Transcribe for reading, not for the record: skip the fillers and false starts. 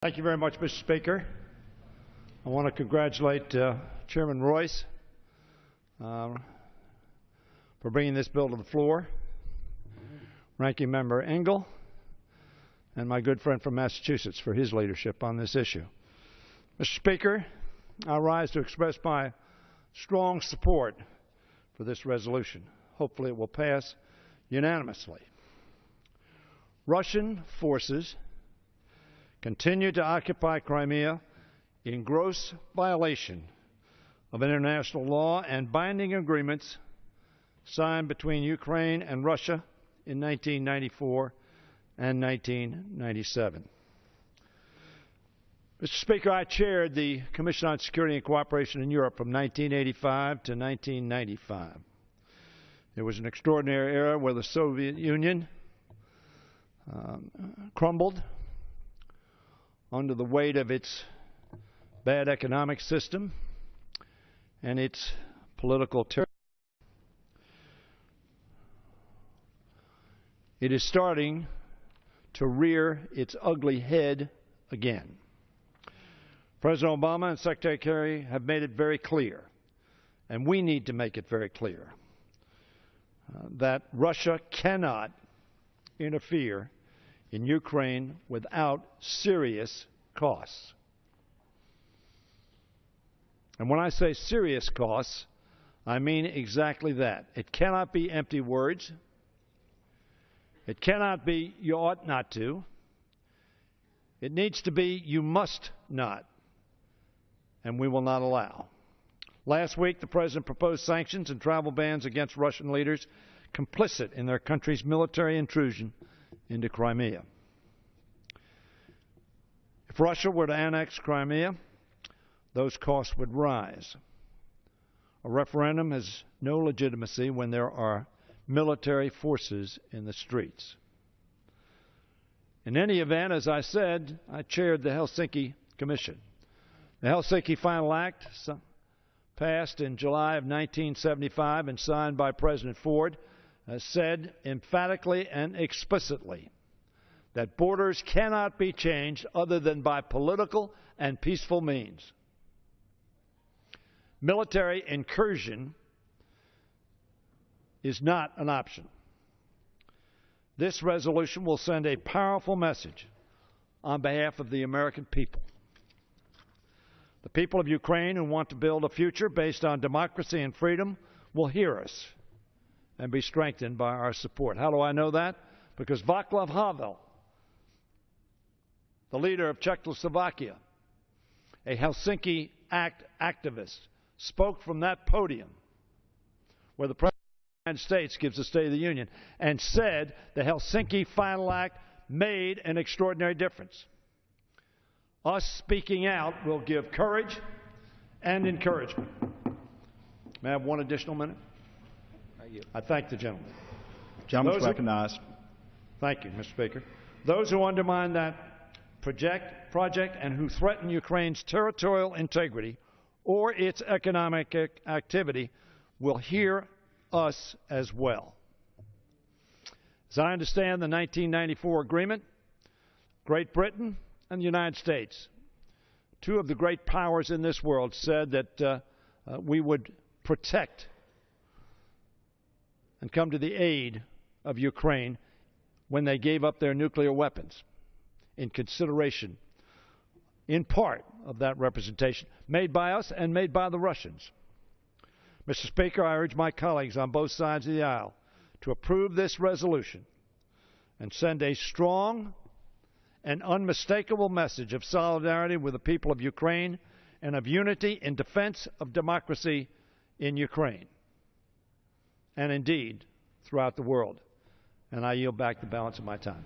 Thank you very much, Mr. Speaker. I want to congratulate Chairman Royce for bringing this bill to the floor, Ranking Member Engel, and my good friend from Massachusetts for his leadership on this issue. Mr. Speaker, I rise to express my strong support for this resolution. Hopefully it will pass unanimously. Russian forces continue to occupy Crimea in gross violation of international law and binding agreements signed between Ukraine and Russia in 1994 and 1997. Mr. Speaker, I chaired the Commission on Security and Cooperation in Europe from 1985 to 1995. It was an extraordinary era where the Soviet Union crumbled under the weight of its bad economic system and its political terrorism. It is starting to rear its ugly head again. President Obama and Secretary Kerry have made it very clear, and we need to make it very clear, that Russia cannot interfere in Ukraine without serious costs. And when I say serious costs, I mean exactly that. It cannot be empty words. It cannot be you ought not to. It needs to be you must not, and we will not allow. Last week, the President proposed sanctions and travel bans against Russian leaders complicit in their country's military intrusion into Crimea. If Russia were to annex Crimea, those costs would rise. A referendum has no legitimacy when there are military forces in the streets. In any event, as I said, I chaired the Helsinki Commission. The Helsinki Final Act, passed in July of 1975 and signed by President Ford, said emphatically and explicitly that borders cannot be changed other than by political and peaceful means. Military incursion is not an option. This resolution will send a powerful message on behalf of the American people. The people of Ukraine who want to build a future based on democracy and freedom will hear us and be strengthened by our support. How do I know that? Because Václav Havel, the leader of Czechoslovakia, a Helsinki Act activist, spoke from that podium where the President of the United States gives the State of the Union and said the Helsinki Final Act made an extraordinary difference. Us speaking out will give courage and encouragement. May I have one additional minute? I thank the gentleman. Gentleman is recognized. Thank you, Mr. Speaker. Those who undermine that project and who threaten Ukraine's territorial integrity or its economic activity will hear us as well. As I understand the 1994 agreement, Great Britain and the United States, two of the great powers in this world, said that we would protect and come to the aid of Ukraine when they gave up their nuclear weapons in consideration, in part, of that representation made by us and made by the Russians. Mr. Speaker, I urge my colleagues on both sides of the aisle to approve this resolution and send a strong and unmistakable message of solidarity with the people of Ukraine and of unity in defense of democracy in Ukraine and indeed throughout the world. And I yield back the balance of my time.